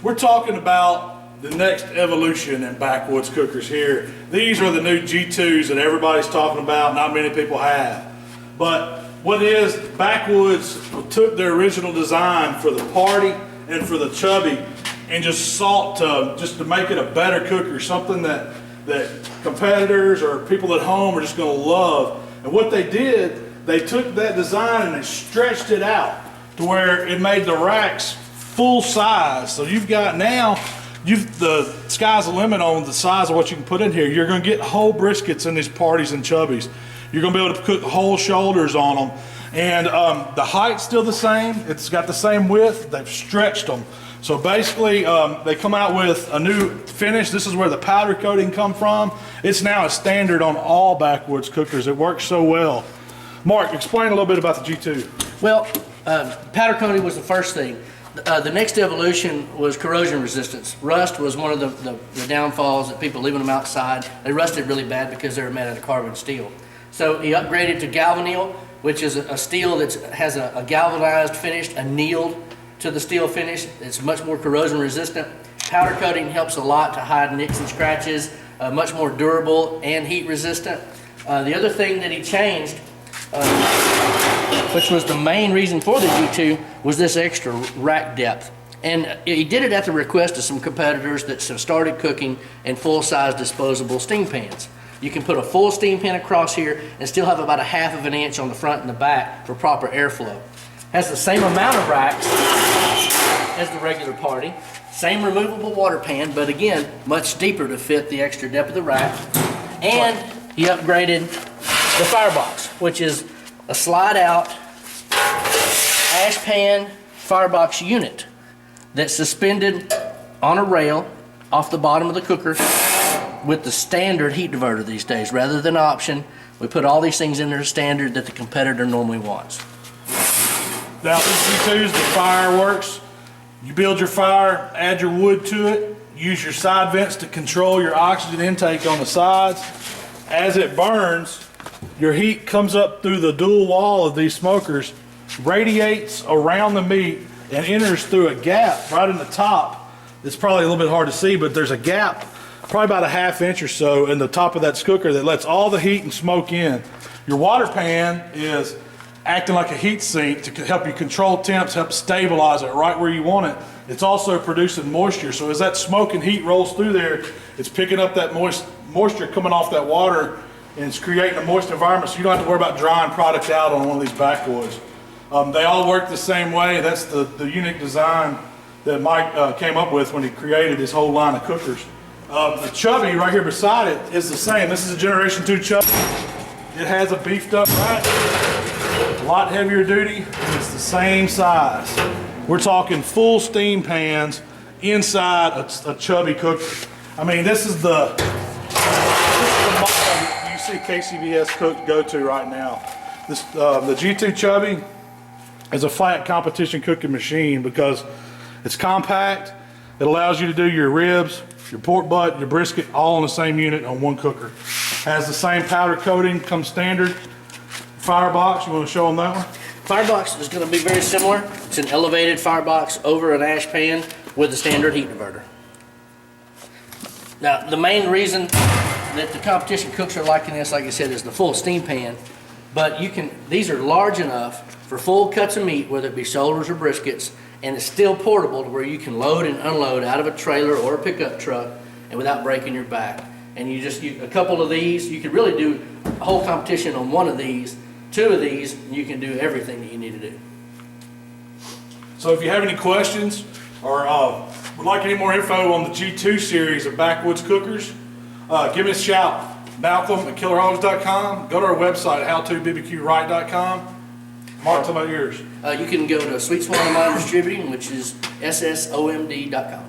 We're talking about the next evolution in Backwoods cookers here. These are the new G2s that everybody's talking about, not many people have. But what is, Backwoods took their original design for the Party and for the Chubby and just sought to make it a better cooker, something that competitors or people at home are just gonna love. And what they did, they took that design and they stretched it out to where it made the racks full size. So you've got now, the sky's the limit on the size of what you can put in here. You're gonna get whole briskets in these Parties and Chubbies. You're gonna be able to cook whole shoulders on them. And the height's still the same. It's got the same width. They've stretched them. So basically, they come out with a new finish. This is where the powder coating come from. It's now a standard on all Backwoods cookers. It works so well. Mark, explain a little bit about the G2. Well, powder coating was the first thing. The next evolution was corrosion resistance. Rust was one of the downfalls that people leaving them outside. They rusted really bad because they were made out of carbon steel. So he upgraded to galvanneal, which is a steel that has a galvanized finish, annealed to the steel finish. It's much more corrosion resistant. Powder coating helps a lot to hide nicks and scratches, much more durable and heat resistant. The other thing that he changed, which was the main reason for the G2, was this extra rack depth. And he did it at the request of some competitors that started cooking in full-size disposable steam pans. You can put a full steam pan across here and still have about a ½ of an inch on the front and the back for proper airflow. Has the same amount of racks as the regular Party. Same removable water pan, but again, much deeper to fit the extra depth of the rack. And he upgraded the firebox, which is a slide-out ash pan firebox unit that's suspended on a rail off the bottom of the cooker with the standard heat diverter these days. Rather than option, we put all these things in there standard that the competitor normally wants. Now this G2's the fireworks. You build your fire, add your wood to it, use your side vents to control your oxygen intake on the sides. As it burns, your heat comes up through the dual wall of these smokers, radiates around the meat, and enters through a gap right in the top. It's probably a little bit hard to see, but there's a gap, probably about a ½ inch or so in the top of that cooker that lets all the heat and smoke in. Your water pan is acting like a heat sink to help you control temps, help stabilize it right where you want it. It's also producing moisture, so as that smoke and heat rolls through there, it's picking up that moisture coming off that water, and it's creating a moist environment, so you don't have to worry about drying product out on one of these Backwoods. They all work the same way. That's the unique design that Mike came up with when he created this whole line of cookers. The Chubby right here beside it is the same. This is a Generation 2 Chubby. It has a beefed up rack, a lot heavier duty, and it's the same size. We're talking full steam pans inside a Chubby cooker. I mean, this is the model you see KCBS cook go to right now. This the G2 Chubby is a flat competition cooking machine because it's compact. It allows you to do your ribs, your pork butt, your brisket, all in the same unit on one cooker. Has the same powder coating, comes standard. Firebox, you want to show them that one? Firebox is going to be very similar. It's an elevated firebox over an ash pan with a standard heat diverter. Now, the main reason that the competition cooks are liking this, like I said, is the full steam pan. But these are large enough for full cuts of meat, whether it be shoulders or briskets, and it's still portable to where you can load and unload out of a trailer or a pickup truck and without breaking your back. And a couple of these, you could really do a whole competition on one of these. 2 of these, you can do everything that you need to do. So if you have any questions or would like any more info on the G2 series of Backwoods cookers, give me a shout. Malcom at killerhogs.com. Go to our witebsite at howtobbqright.com. Mark, tell about yours. You can go to Sweet Swine O Mine Distributing, which is ssomd.com.